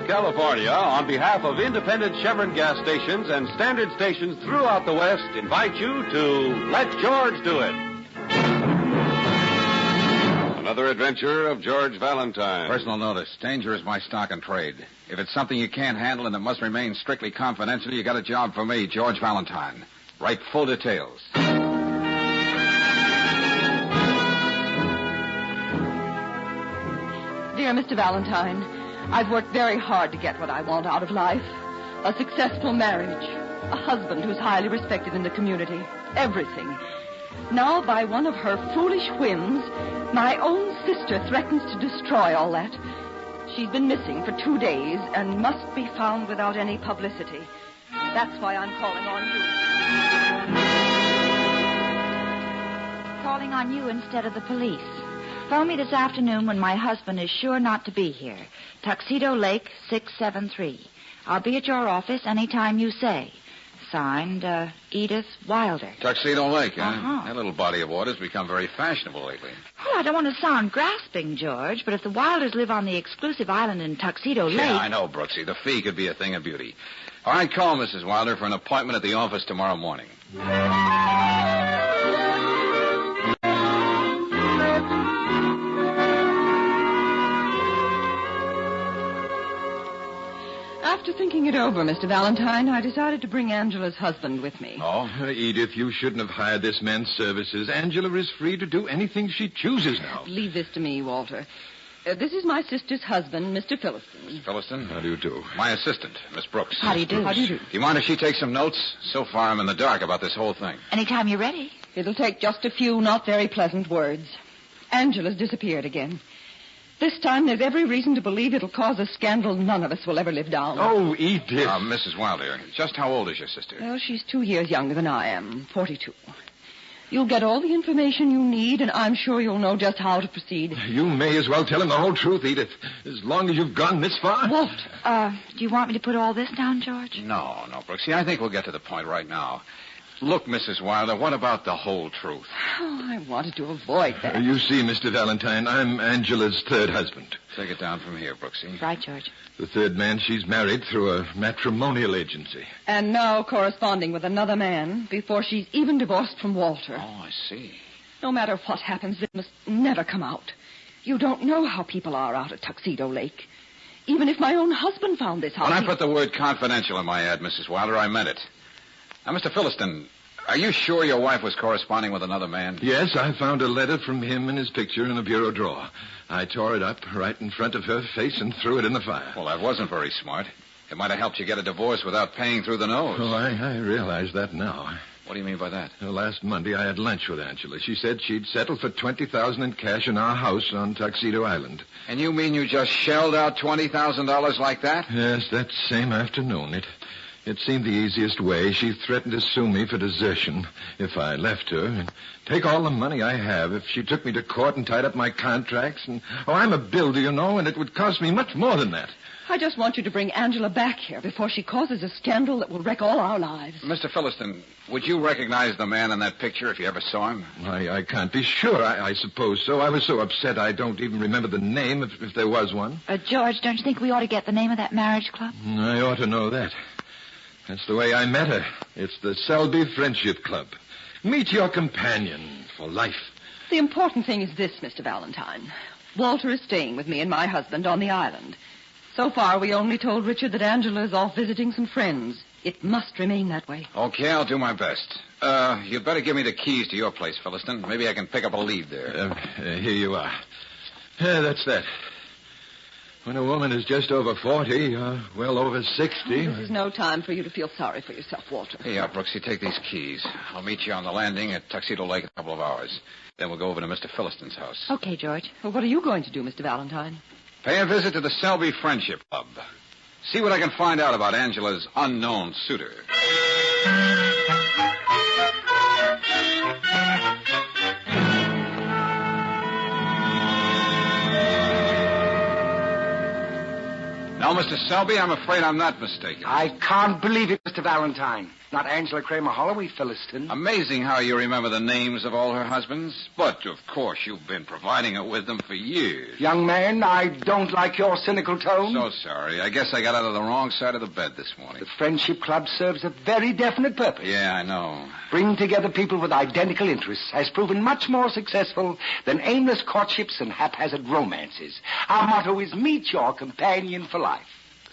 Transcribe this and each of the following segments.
of California, on behalf of independent Chevron gas stations and standard stations throughout the West, invite you to Let George Do It. Another adventure of George Valentine. Personal notice. Danger is my stock and trade. If it's something you can't handle and it must remain strictly confidential, you got a job for me, George Valentine. Write full details. Dear Mr. Valentine, I've worked very hard to get what I want out of life. A successful marriage. A husband who's highly respected in the community. Everything. Now, by one of her foolish whims, my own sister threatens to destroy all that. She's been missing for 2 days and must be found without any publicity. That's why I'm calling on you. Calling on you instead of the police. Phone me this afternoon when my husband is sure not to be here. Tuxedo Lake, 673. I'll be at your office any time you say. Signed, Edith Wilder. Tuxedo Lake, huh? Uh-huh. That little body of water's become very fashionable lately. Well, I don't want to sound grasping, George, but if the Wilders live on the exclusive island in Tuxedo Lake... Yeah, I know, Brooksy. The fee could be a thing of beauty. All right, call Mrs. Wilder for an appointment at the office tomorrow morning. After thinking it over, Mr. Valentine, I decided to bring Angela's husband with me. Oh, Edith, you shouldn't have hired this man's services. Angela is free to do anything she chooses now. Leave this to me, Walter. This is my sister's husband, Mr. Philliston. Mr. Philliston? How do you do? My assistant, Miss Brooks. How do you do? How do you do? Do you mind if she takes some notes? So far, I'm in the dark about this whole thing. Anytime you're ready. It'll take just a few not very pleasant words. Angela's disappeared again. This time, there's every reason to believe it'll cause a scandal none of us will ever live down. Oh, Edith. Mrs. Wilder, just how old is your sister? Well, she's 2 years younger than I am, 42. You'll get all the information you need, and I'm sure you'll know just how to proceed. You may as well tell him the whole truth, Edith, as long as you've gone this far. Walt. Do you want me to put all this down, George? No, Brooksy. I think we'll get to the point right now. Look, Mrs. Wilder, what about the whole truth? Oh, I wanted to avoid that. You see, Mr. Valentine, I'm Angela's third husband. Take it down from here, Brooksy. Right, George. The third man she's married through a matrimonial agency. And now corresponding with another man before she's even divorced from Walter. Oh, I see. No matter what happens, this must never come out. You don't know how people are out at Tuxedo Lake. Even if my own husband found this house... When I put the word confidential in my ad, Mrs. Wilder, I meant it. Now, Mr. Philliston, are you sure your wife was corresponding with another man? Yes, I found a letter from him and his picture in a bureau drawer. I tore it up right in front of her face and threw it in the fire. Well, that wasn't very smart. It might have helped you get a divorce without paying through the nose. Oh, I realize that now. What do you mean by that? Last Monday, I had lunch with Angela. She said she'd settle for $20,000 in cash in our house on Tuxedo Island. And you mean you just shelled out $20,000 like that? Yes, that same afternoon. It seemed the easiest way. She threatened to sue me for desertion if I left her and take all the money I have if she took me to court and tied up my contracts. And I'm a builder, you know, and it would cost me much more than that. I just want you to bring Angela back here before she causes a scandal that will wreck all our lives. Mr. Philliston, would you recognize the man in that picture if you ever saw him? I can't be sure. I suppose so. I was so upset I don't even remember the name if there was one. George, don't you think we ought to get the name of that marriage club? I ought to know that. That's the way I met her. It's the Selby Friendship Club. Meet your companion for life. The important thing is this, Mr. Valentine. Walter is staying with me and my husband on the island. So far, we only told Richard that Angela is off visiting some friends. It must remain that way. Okay, I'll do my best. You'd better give me the keys to your place, Philliston. Maybe I can pick up a lead there. Here you are. That's that. When a woman is just over 40, well over 60... This is no time for you to feel sorry for yourself, Walter. Here, Brooksy, take these keys. I'll meet you on the landing at Tuxedo Lake in a couple of hours. Then we'll go over to Mr. Philliston's house. Okay, George. Well, what are you going to do, Mr. Valentine? Pay a visit to the Selby Friendship Club. See what I can find out about Angela's unknown suitor. Now, Mr. Selby, I'm afraid I'm not mistaken. I can't believe it, Mr. Valentine. not Angela Kramer Holloway Philistine. Amazing how you remember the names of all her husbands. But, of course, you've been providing her with them for years. Young man, I don't like your cynical tone. So sorry. I guess I got out of the wrong side of the bed this morning. The Friendship Club serves a very definite purpose. Yeah, I know. Bringing together people with identical interests has proven much more successful than aimless courtships and haphazard romances. Our motto is meet your companion for life.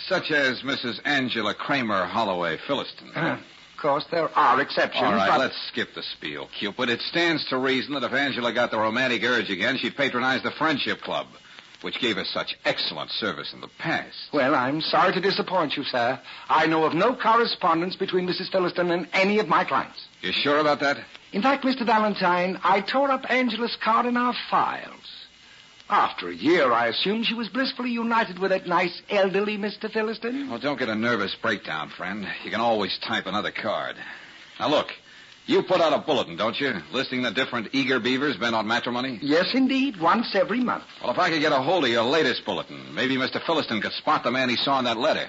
Such as Mrs. Angela Kramer Holloway Philistine. Of course, there are exceptions. All right, but... let's skip the spiel, Cupid. It stands to reason that if Angela got the romantic urge again, she'd patronize the Friendship Club, which gave us such excellent service in the past. Well, I'm sorry to disappoint you, sir. I know of no correspondence between Mrs. Philistine and any of my clients. You sure about that? In fact, Mr. Valentine, I tore up Angela's card in our files. After a year, I assumed she was blissfully united with that nice elderly Mr. Philistine. Well, don't get a nervous breakdown, friend. You can always type another card. Now, look, you put out a bulletin, don't you, listing the different eager beavers bent on matrimony? Yes, indeed, once every month. Well, if I could get a hold of your latest bulletin, maybe Mr. Philistine could spot the man he saw in that letter.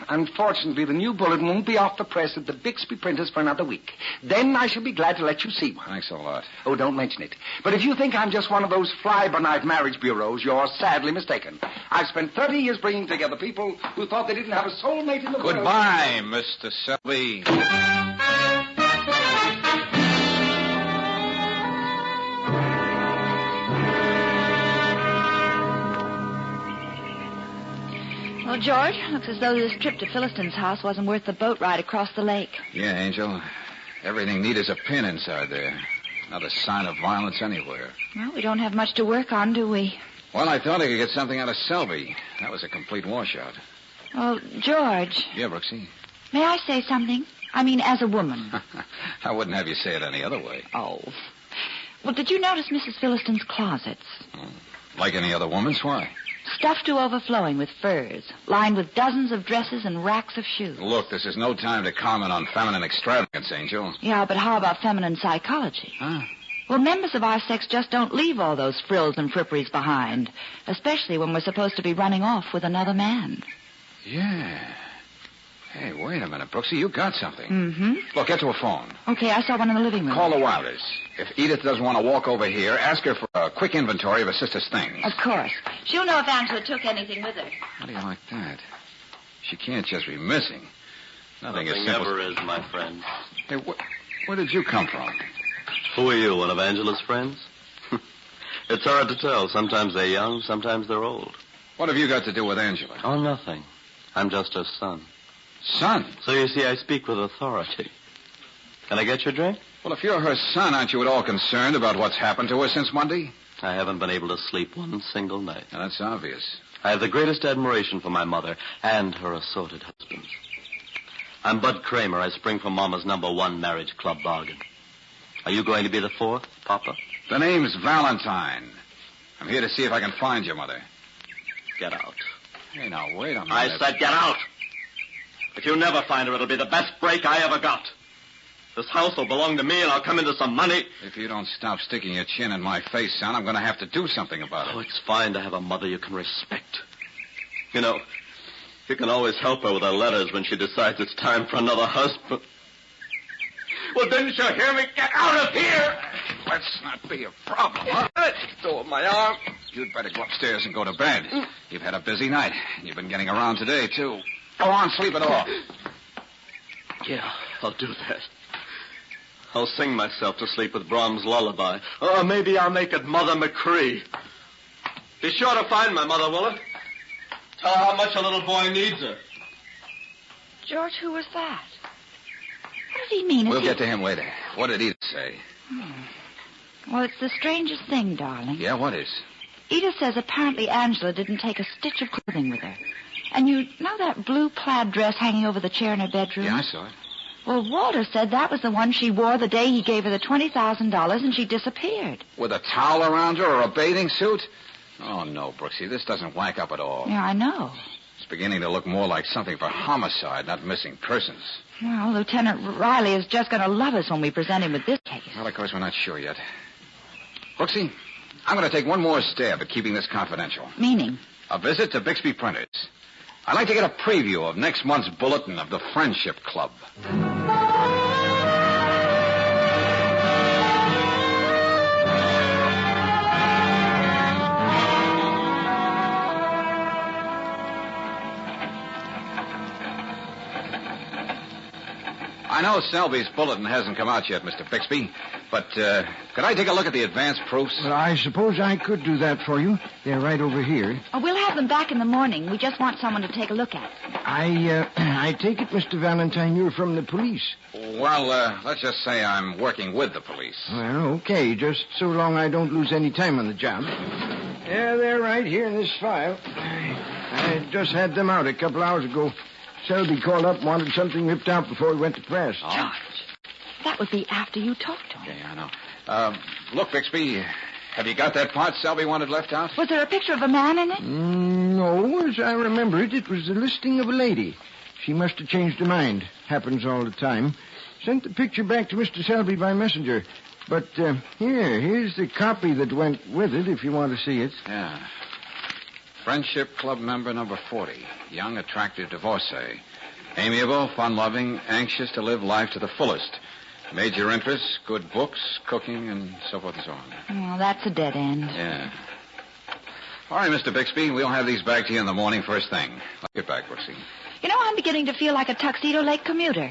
Unfortunately, the new bulletin won't be off the press at the Bixby printers for another week. Then I shall be glad to let you see one. Thanks a lot. Oh, don't mention it. But if you think I'm just one of those fly-by-night marriage bureaus, you're sadly mistaken. I've spent 30 years bringing together people who thought they didn't have a soulmate in the world. Goodbye, Mr. Selby. Well, George, looks as though this trip to Philistine's house wasn't worth the boat ride across the lake. Yeah, Angel. Everything neat as a pin inside there. Not a sign of violence anywhere. Well, we don't have much to work on, do we? Well, I thought I could get something out of Selby. That was a complete washout. Well, George, Yeah, Brooksy? may I say something? I mean, as a woman. I wouldn't have you say it any other way. Oh. Well, did you notice Mrs. Philistine's closets? Like any other woman's, why? Stuffed to overflowing with furs, lined with dozens of dresses and racks of shoes. Look, this is no time to comment on feminine extravagance, Angel. Yeah, but how about feminine psychology? Huh? Well, members of our sex just don't leave all those frills and fripperies behind, especially when we're supposed to be running off with another man. Yeah. Hey, wait a minute, Brooksy. You got something. Mm-hmm. Look, get to a phone. Okay, I saw one in the living room. Call the Wilders. If Edith doesn't want to walk over here, ask her for a quick inventory of her sister's things. Of course. She'll know if Angela took anything with her. How do you like that? She can't just be missing. Nothing as simple ever is, my friend. Hey, where did you come from? Who are you, one of Angela's friends? It's hard to tell. Sometimes they're young, sometimes they're old. What have you got to do with Angela? Oh, nothing. I'm just her son. Son? So you see, I speak with authority. Can I get your drink? Well, if you're her son, aren't you at all concerned about what's happened to her since Monday? I haven't been able to sleep one single night. Now, that's obvious. I have the greatest admiration for my mother and her assorted husbands. I'm Bud Kramer. I spring from Mama's #1 marriage club bargain. Are you going to be the fourth, Papa? The name's Valentine. I'm here to see if I can find your mother. Get out. Hey, now, wait a minute. I said get out. If you never find her, it'll be the best break I ever got. This house will belong to me, and I'll come into some money. If you don't stop sticking your chin in my face, son, I'm going to have to do something about it. Oh, it's fine to have a mother you can respect. You know, you can always help her with her letters when she decides it's time for another husband. Well, didn't you hear me? Get out of here! Let's not be a problem, huh? Let go of my arm. You'd better go upstairs and go to bed. You've had a busy night. You've been getting around today, too. Go on, sleep it off. Yeah, I'll do that. I'll sing myself to sleep with Brahms' lullaby. Or maybe I'll make it Mother McCree. Be sure to find my mother, will it? Tell her how much a little boy needs her. George, who was that? What did he mean? We'll get to him later. What did Edith say? Well, it's the strangest thing, darling. Yeah, what is? Edith says apparently Angela didn't take a stitch of clothing with her. And you know that blue plaid dress hanging over the chair in her bedroom? Yeah, I saw it. Well, Walter said that was the one she wore the day he gave her the $20,000 and she disappeared. With a towel around her or a bathing suit? Oh, no, Brooksy, this doesn't whack up at all. Yeah, I know. It's beginning to look more like something for homicide, not missing persons. Well, Lieutenant Riley is just going to love us when we present him with this case. Well, of course, we're not sure yet. Brooksy, I'm going to take one more stab at keeping this confidential. Meaning? A visit to Bixby Printers. I'd like to get a preview of next month's bulletin of the Friendship Club. I know Selby's bulletin hasn't come out yet, Mr. Bixby, but could I take a look at the advance proofs? Well, I suppose I could do that for you. They're right over here. Oh, we'll have them back in the morning. We just want someone to take a look at. I take it, Mr. Valentine, you're from the police. Well, let's just say I'm working with the police. Well, okay, just so long I don't lose any time on the job. Yeah, they're right here in this file. I just had them out a couple hours ago. Selby called up and wanted something ripped out before he went to press. Oh. George, that would be after you talked to him. Okay, I know. Look, Bixby, have you got that part Selby wanted left out? Was there a picture of a man in it? No, as I remember it was the listing of a lady. She must have changed her mind. Happens all the time. Sent the picture back to Mr. Selby by messenger. But here's the copy that went with it, if you want to see it. Yeah. Friendship Club member number 40. Young, attractive divorcee. Amiable, fun-loving, anxious to live life to the fullest. Major interests, good books, cooking, and so forth and so on. Well, that's a dead end. Yeah. All right, Mr. Bixby, we'll have these back to you in the morning first thing. I'll get back, Brooksy. You know, I'm beginning to feel like a Tuxedo Lake commuter.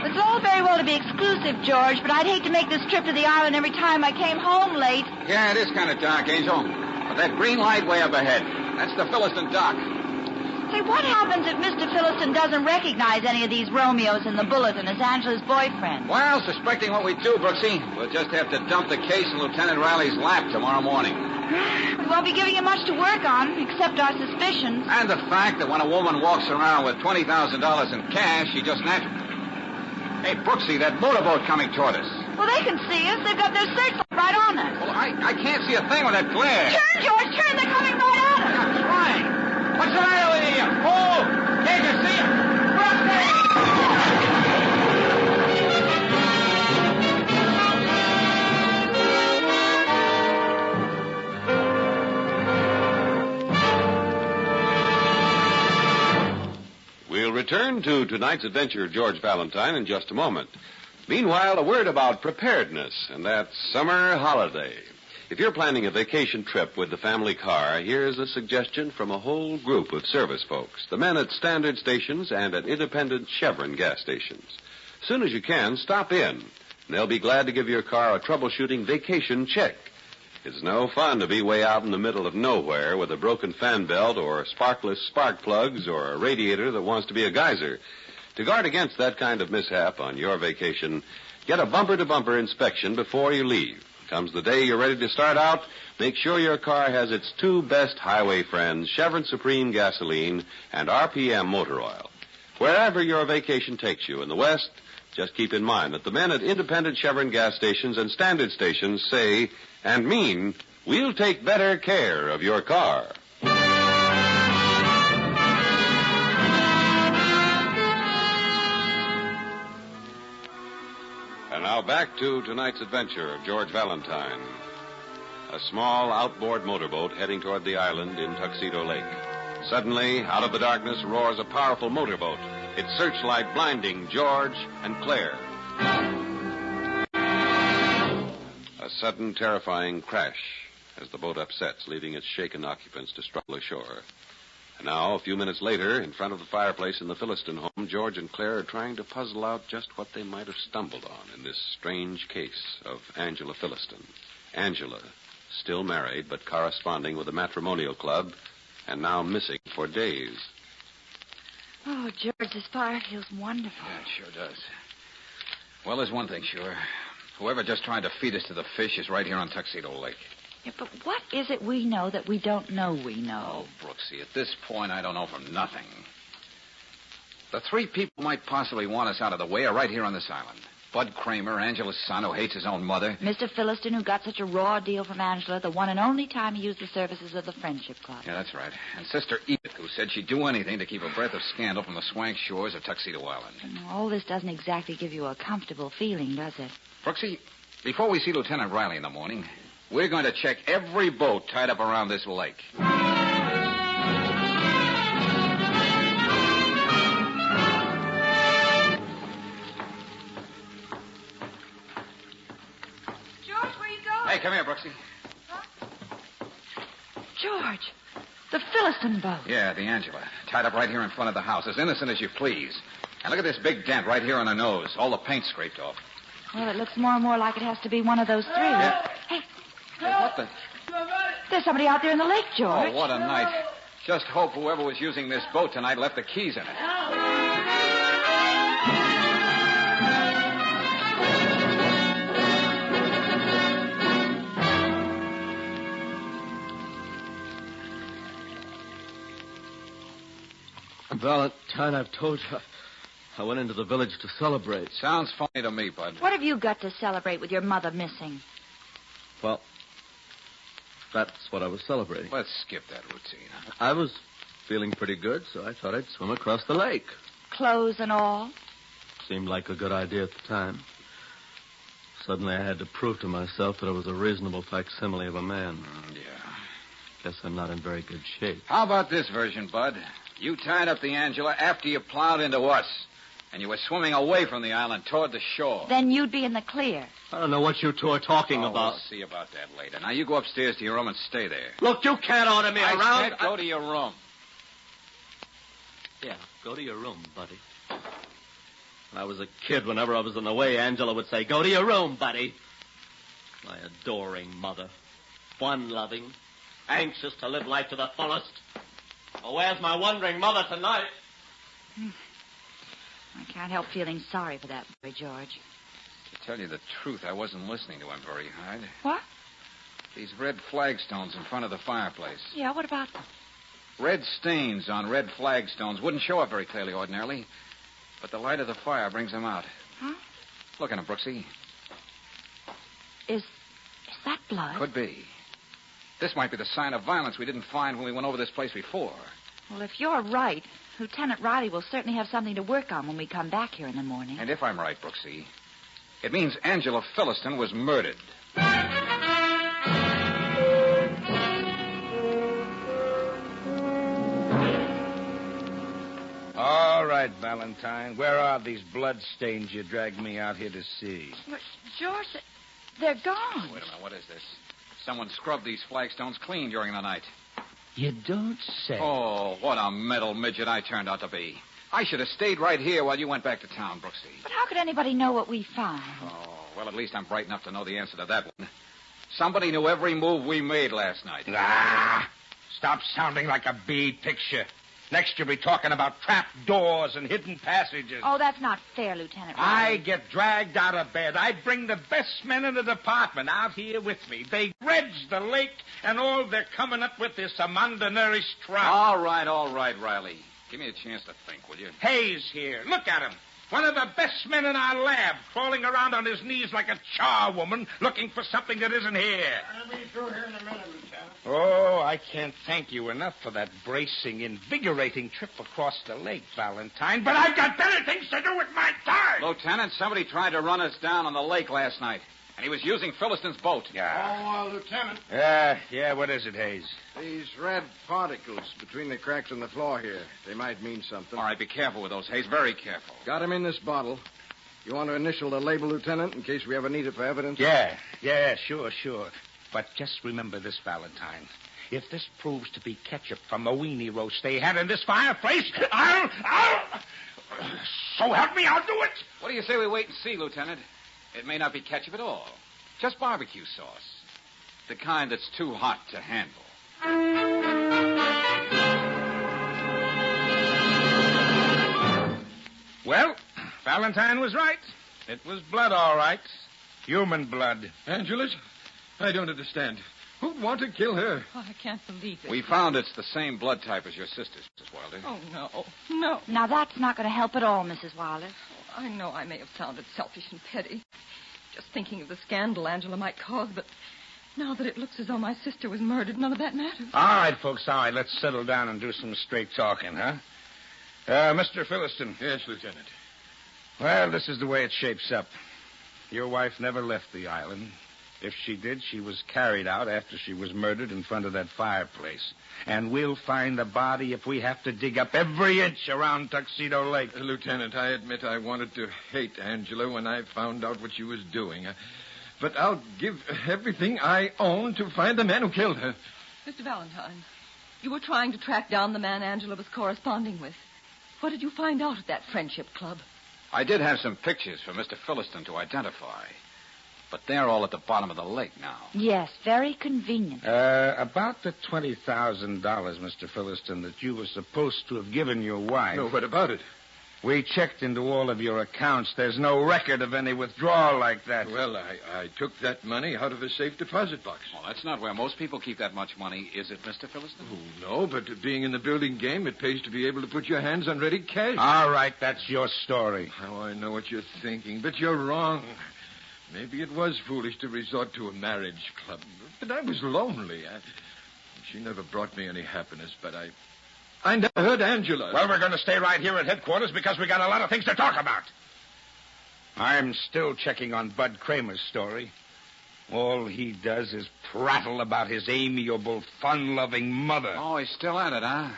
It's all very well to be exclusive, George, but I'd hate to make this trip to the island every time I came home late. Yeah, it is kind of dark, Angel. But that green light way up ahead, that's the Philistine dock. Say, what happens if Mr. Philistine doesn't recognize any of these Romeos in the bulletin as Angela's boyfriend? Well, suspecting what we do, Brooksy, we'll just have to dump the case in Lieutenant Riley's lap tomorrow morning. We won't be giving him much to work on, except our suspicions. And the fact that when a woman walks around with $20,000 in cash, she just naturally... Hey, Brooksy, that motorboat coming toward us. Well, they can see us. They've got their searchlight right on us. Well, I can't see a thing with that glare. Turn, George, turn. They're coming right at us. I'm trying. What's the matter with you? Oh, can't you see him? Brooksy! We'll return to tonight's adventure of George Valentine in just a moment. Meanwhile, a word about preparedness and that summer holiday. If you're planning a vacation trip with the family car, here's a suggestion from a whole group of service folks, the men at standard stations and at independent Chevron gas stations. As soon as you can, stop in, and they'll be glad to give your car a troubleshooting vacation check. It's no fun to be way out in the middle of nowhere with a broken fan belt or sparkless spark plugs or a radiator that wants to be a geyser. To guard against that kind of mishap on your vacation, get a bumper-to-bumper inspection before you leave. Comes the day you're ready to start out, make sure your car has its two best highway friends, Chevron Supreme Gasoline and RPM Motor Oil. Wherever your vacation takes you in the West, just keep in mind that the men at independent Chevron gas stations and standard stations say and mean, we'll take better care of your car. And now back to tonight's adventure of George Valentine. A small outboard motorboat heading toward the island in Tuxedo Lake. Suddenly, out of the darkness roars a powerful motorboat, its searchlight blinding George and Claire. A sudden, terrifying crash as the boat upsets, leaving its shaken occupants to struggle ashore. And now, a few minutes later, in front of the fireplace in the Philistine home, George and Claire are trying to puzzle out just what they might have stumbled on in this strange case of Angela Philistine. Angela, still married but corresponding with a matrimonial club, and now missing for days. Oh, George, this fire feels wonderful. Yeah, it sure does. Well, there's one thing sure. Whoever just tried to feed us to the fish is right here on Tuxedo Lake. Yeah, but what is it we know that we don't know we know? Oh, Brooksy, at this point, I don't know from nothing. The three people might possibly want us out of the way are right here on this island. Bud Kramer, Angela's son, who hates his own mother. Mr. Philistine, who got such a raw deal from Angela the one and only time he used the services of the Friendship Club. Yeah, that's right. And Sister Edith, who said she'd do anything to keep a breath of scandal from the swank shores of Tuxedo Island. All this doesn't exactly give you a comfortable feeling, does it? Brooksy, before we see Lieutenant Riley in the morning, we're going to check every boat tied up around this lake. come here, Brooksy. George, the Philistine boat. Yeah, the Angela. Tied up right here in front of the house. As innocent as you please. And look at this big dent right here on her nose. All the paint scraped off. Well, it looks more and more like it has to be one of those three. Yeah. Hey, What the? there's somebody out there in the lake, George. Oh, what a night. Just hope whoever was using this boat tonight left the keys in it. Valentine, I've told you. I went into the village to celebrate. Sounds funny to me, Bud. What have you got to celebrate with your mother missing? Well, that's what I was celebrating. Let's skip that routine. I was feeling pretty good, so I thought I'd swim across the lake. Clothes and all? Seemed like a good idea at the time. Suddenly I had to prove to myself that I was a reasonable facsimile of a man. Yeah. Guess I'm not in very good shape. How about this version, Bud? You tied up the Angela after you plowed into us. And you were swimming away from the island toward the shore. Then you'd be in the clear. I don't know what you two are talking about. We'll see about that later. Now, you go upstairs to your room and stay there. Look, you can't order me I around. said go to your room. Yeah, go to your room, buddy. When I was a kid, whenever I was in the way, Angela would say, go to your room, buddy. My adoring mother. Fun-loving. Anxious to live life to the fullest. Well, where's my wondering mother tonight? I can't help feeling sorry for that boy, George. To tell you the truth, I wasn't listening to him very hard. What? These red flagstones in front of the fireplace. Yeah, what about them? Red stains on red flagstones wouldn't show up very clearly ordinarily. But the light of the fire brings them out. Huh? Look at them, Brooksy. Is that blood? Could be. This might be the sign of violence we didn't find when we went over this place before. Well, if you're right, Lieutenant Riley will certainly have something to work on when we come back here in the morning. And if I'm right, Brooksy, it means Angela Philistine was murdered. All right, Valentine. Where are these bloodstains you dragged me out here to see? But, George, they're gone. Wait a minute, what is this? Someone scrubbed these flagstones clean during the night. You don't say. Oh, what a metal midget I turned out to be. I should have stayed right here while you went back to town, Brooksy. But how could anybody know what we found? Oh, well, at least I'm bright enough to know the answer to that one. Somebody knew every move we made last night. Ah! Stop sounding like a bead picture. Next, you'll be talking about trap doors and hidden passages. Oh, that's not fair, Lieutenant I Riley. get dragged out of bed. I bring the best men in the department out here with me. They dredge the lake, and all they're coming up with is some undernourished trout. All right, Riley. Give me a chance to think, will you? Hayes here. Look at him. One of the best men in our lab, crawling around on his knees like a charwoman, looking for something that isn't here. I'll be through here in a minute, Lieutenant. Oh, I can't thank you enough for that bracing, invigorating trip across the lake, Valentine, but I've got better things to do with my time. Lieutenant, somebody tried to run us down on the lake last night, and he was using Philistine's boat. Yeah. Lieutenant, Yeah, what is it, Hayes? these red particles between the cracks in the floor here. They might mean something. All right, be careful with those, Hayes. Very careful. Got them in this bottle. You want to initial the label, Lieutenant, in case we ever need it for evidence? Yeah, sure. But just remember this, Valentine. If this proves to be ketchup from the weenie roast they had in this fireplace, I'll... So help me, I'll do it. What do you say we wait and see, Lieutenant? It may not be ketchup at all. Just barbecue sauce. The kind that's too hot to handle. Well, Valentine was right. It was blood, all right. Human blood. Angela's? I don't understand. Who'd want to kill her? Oh, I can't believe it. We found it's the same blood type as your sister's, Mrs. Wilder. Oh, no. No. Now, that's not going to help at all, Mrs. Wilder. I know I may have sounded selfish and petty. Just thinking of the scandal Angela might cause, but now that it looks as though my sister was murdered, none of that matters. All right, folks, all right. Let's settle down and do some straight talking, huh? Mr. Philistine. Yes, Lieutenant. Well, this is the way it shapes up. Your wife never left the island. If she did, she was carried out after she was murdered in front of that fireplace. And we'll find the body if we have to dig up every inch around Tuxedo Lake. Lieutenant, I admit I wanted to hate Angela when I found out what she was doing. but I'll give everything I own to find the man who killed her. Mr. Valentine, you were trying to track down the man Angela was corresponding with. What did you find out at that friendship club? I did have some pictures for Mr. Philliston to identify. But they're all at the bottom of the lake now. Yes, very convenient. About the $20,000, Mr. Philliston, that you were supposed to have given your wife. No, what about it? We checked into all of your accounts. There's no record of any withdrawal like that. Well, I took that money out of a safe deposit box. Well, that's not where most people keep that much money, is it, Mr. Philliston? Oh, no, but being in the building game, it pays to be able to put your hands on ready cash. All right, that's your story. How I know what you're thinking, but you're wrong. Maybe it was foolish to resort to a marriage club, but I was lonely. She never brought me any happiness, but I never heard Angela. Well, we're going to stay right here at headquarters because we got a lot of things to talk about. I'm still checking on Bud Kramer's story. All he does is prattle about his amiable, fun-loving mother. Oh, he's still at it, huh?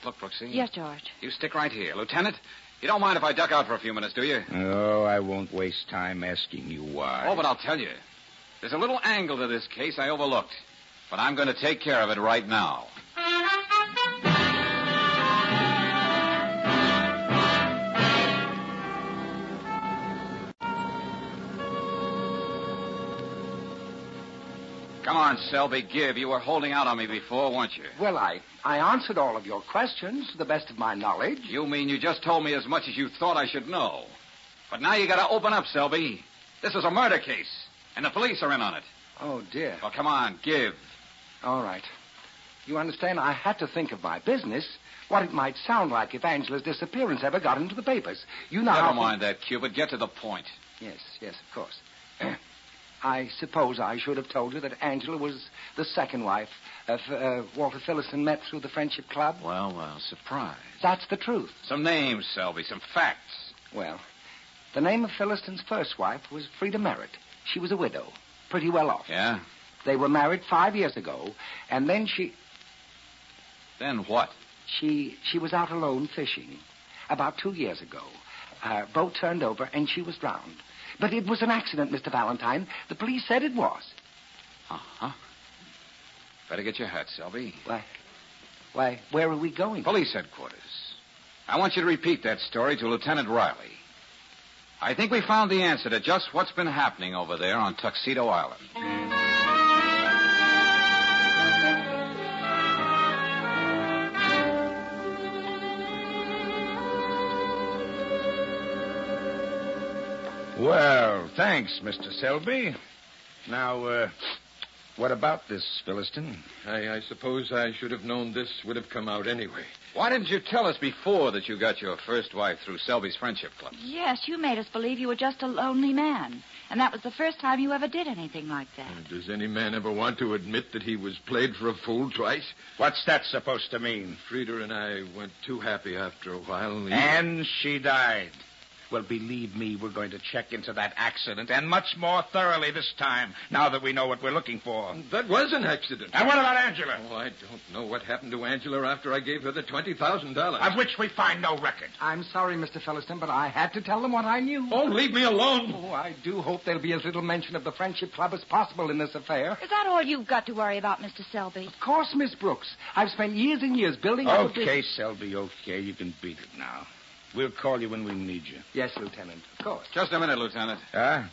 Look, Brooksy. Yes, George. You stick right here. Lieutenant, you don't mind if I duck out for a few minutes, do you? Oh, I won't waste time asking you why. Oh, but I'll tell you. There's a little angle to this case I overlooked. But I'm going to take care of it right now. Come on, Selby, give. You were holding out on me before, weren't you? Well, I answered all of your questions to the best of my knowledge. You mean you just told me as much as you thought I should know. But now you got to open up, Selby. This is a murder case, and the police are in on it. Oh, dear. Well, come on, give. All right. You understand, I had to think of my business, what it might sound like if Angela's disappearance ever got into the papers. You know Never mind that, Cupid. Get to the point. Yes, of course. I suppose I should have told you that Angela was the second wife of Walter Philliston met through the Friendship Club. Well, surprise. That's the truth. Some names, Selby, some facts. Well, the name of Philliston's first wife was Frida Merritt. She was a widow, pretty well off. Yeah? They were married 5 years ago, and then she... Then what? She was out alone fishing about 2 years ago. Her boat turned over, and she was drowned. But it was an accident, Mr. Valentine. The police said it was. Uh-huh. Better get your hat, Selby. Why, where are we going? Police headquarters. I want you to repeat that story to Lieutenant Riley. I think we found the answer to just what's been happening over there on Tuxedo Island. Well, thanks, Mr. Selby. Now, what about this, Philliston? I suppose I should have known this would have come out anyway. Why didn't you tell us before that you got your first wife through Selby's Friendship Club? Yes, you made us believe you were just a lonely man. And that was the first time you ever did anything like that. Does any man ever want to admit that he was played for a fool twice? What's that supposed to mean? Frida and I weren't too happy after a while. And she died. Well, believe me, we're going to check into that accident, and much more thoroughly this time, now that we know what we're looking for. That was an accident. And what about Angela? Oh, I don't know what happened to Angela after I gave her the $20,000. Of which we find no record. I'm sorry, Mr. Philliston, but I had to tell them what I knew. Oh, leave me alone. Oh, I do hope there'll be as little mention of the Friendship Club as possible in this affair. Is that all you've got to worry about, Mr. Selby? Of course, Miss Brooks. I've spent years and years building up a Okay, Selby, okay. You can beat it now. We'll call you when we need you. Yes, Lieutenant, of course. Just a minute, Lieutenant. Huh?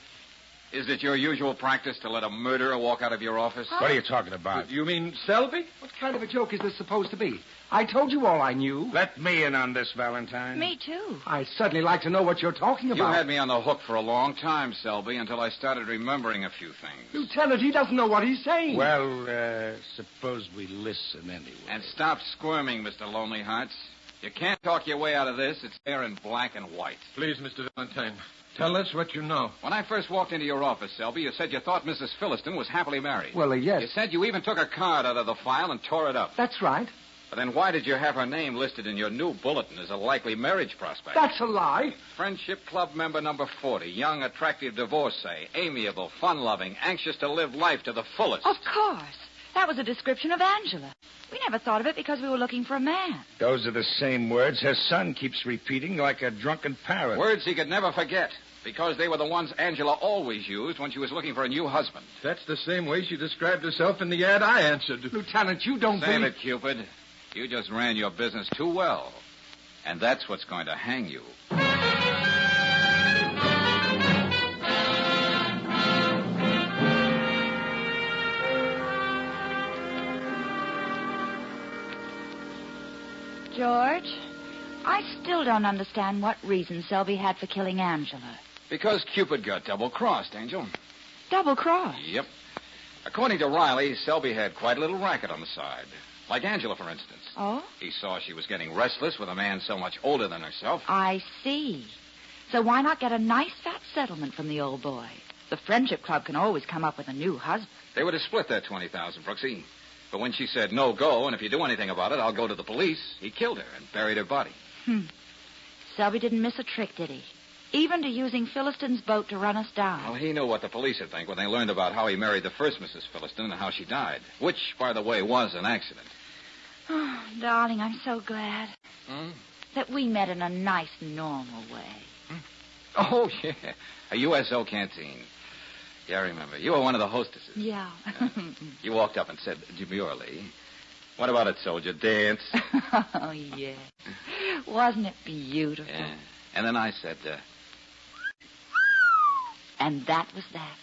Is it your usual practice to let a murderer walk out of your office? What are you talking about? You mean Selby? What kind of a joke is this supposed to be? I told you all I knew. Let me in on this, Valentine. Me, too. I'd certainly like to know what you're talking about. You had me on the hook for a long time, Selby, until I started remembering a few things. Lieutenant, he doesn't know what he's saying. Well, suppose we listen anyway. And stop squirming, Mr. Lonely Hearts. You can't talk your way out of this. It's there in black and white. Please, Mr. Valentine, tell us what you know. When I first walked into your office, Selby, you said you thought Mrs. Philliston was happily married. Well, yes. You said you even took a card out of the file and tore it up. That's right. But then why did you have her name listed in your new bulletin as a likely marriage prospect? That's a lie. Friendship Club member number 40, young, attractive divorcee, amiable, fun-loving, anxious to live life to the fullest. Of course. That was a description of Angela. We never thought of it because we were looking for a man. Those are the same words her son keeps repeating like a drunken parrot. Words he could never forget, because they were the ones Angela always used when she was looking for a new husband. That's the same way she described herself in the ad I answered. Lieutenant, you don't Save believe... it, Cupid. You just ran your business too well. And that's what's going to hang you. George, I still don't understand what reason Selby had for killing Angela. Because Cupid got double-crossed, Angel. Double-crossed? Yep. According to Riley, Selby had quite a little racket on the side. Like Angela, for instance. Oh? He saw she was getting restless with a man so much older than herself. I see. So why not get a nice fat settlement from the old boy? The Friendship Club can always come up with a new husband. They would have split that $20,000, Brooksy. But when she said, no go, and if you do anything about it, I'll go to the police, he killed her and buried her body. Selby didn't miss a trick, did he? Even to using Phillistone's boat to run us down. Well, he knew what the police would think when they learned about how he married the first Mrs. Phillistone and how she died. Which, by the way, was an accident. Oh, darling, I'm so glad that we met in a nice, normal way. Oh, yeah. A USO canteen. Yeah, I remember. You were one of the hostesses. Yeah. You walked up and said demurely, "What about it, soldier? Dance?" Oh, yeah. Wasn't it beautiful? Yeah. And then I said, And that was that.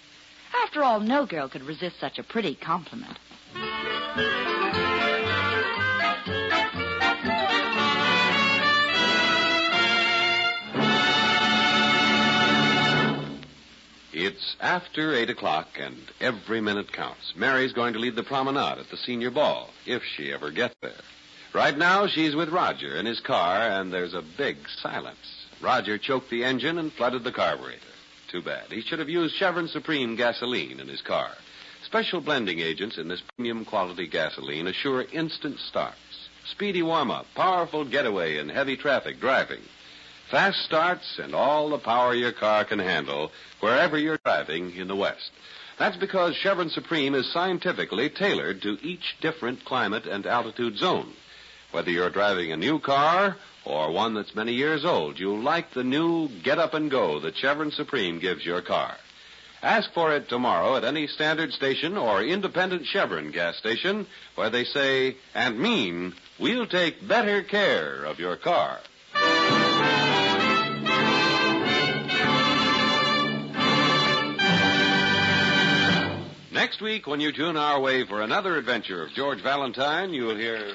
After all, no girl could resist such a pretty compliment. It's after 8 o'clock, and every minute counts. Mary's going to lead the promenade at the senior ball, if she ever gets there. Right now, she's with Roger in his car, and there's a big silence. Roger choked the engine and flooded the carburetor. Too bad. He should have used Chevron Supreme gasoline in his car. Special blending agents in this premium quality gasoline assure instant starts, speedy warm-up, powerful getaway in heavy traffic driving, fast starts, and all the power your car can handle wherever you're driving in the West. That's because Chevron Supreme is scientifically tailored to each different climate and altitude zone. Whether you're driving a new car or one that's many years old, you'll like the new get up and go that Chevron Supreme gives your car. Ask for it tomorrow at any standard station or independent Chevron gas station where they say and mean, we'll take better care of your car. Next week, when you tune our way for another adventure of George Valentine, you'll hear...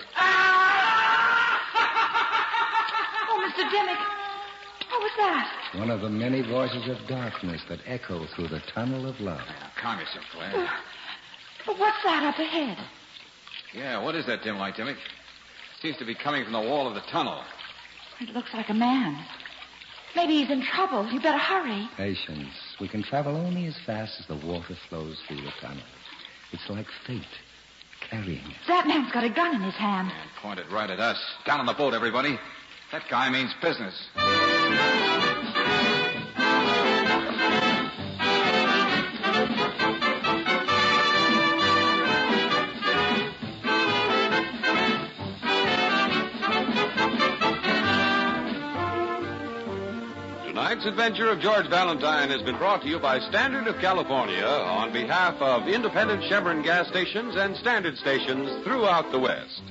Oh, Mr. Dimmick. What was that? One of the many voices of darkness that echo through the tunnel of love. Now, calm yourself, Claire. But what's that up ahead? Yeah, what is that dim light, Dimmick? Seems to be coming from the wall of the tunnel. It looks like a man. Maybe he's in trouble. You better hurry. Patience. We can travel only as fast as the water flows through the tunnel. It's like fate carrying us. That man's got a gun in his hand. And pointed right at us. Down on the boat, everybody. That guy means business. Tonight's adventure of George Valentine has been brought to you by Standard of California on behalf of independent Chevron gas stations and standard stations throughout the West.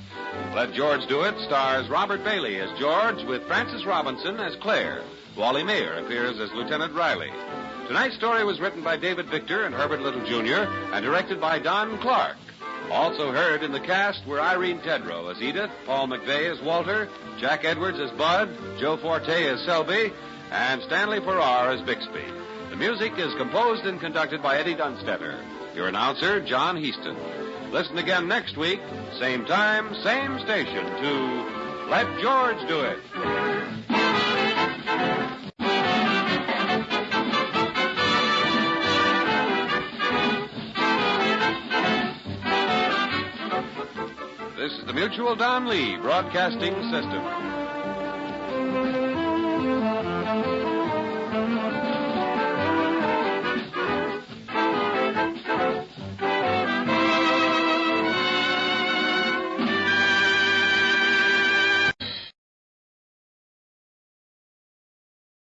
Let George Do It stars Robert Bailey as George with Frances Robinson as Claire. Wally Mayer appears as Lieutenant Riley. Tonight's story was written by David Victor and Herbert Little Jr. and directed by Don Clark. Also heard in the cast were Irene Tedrow as Edith, Paul McVeigh as Walter, Jack Edwards as Bud, Joe Forte as Selby, and Stanley Farrar as Bixby. The music is composed and conducted by Eddie Dunstetter. Your announcer, John Heaston. Listen again next week, same time, same station, to Let George Do It. This is the Mutual Don Lee Broadcasting System.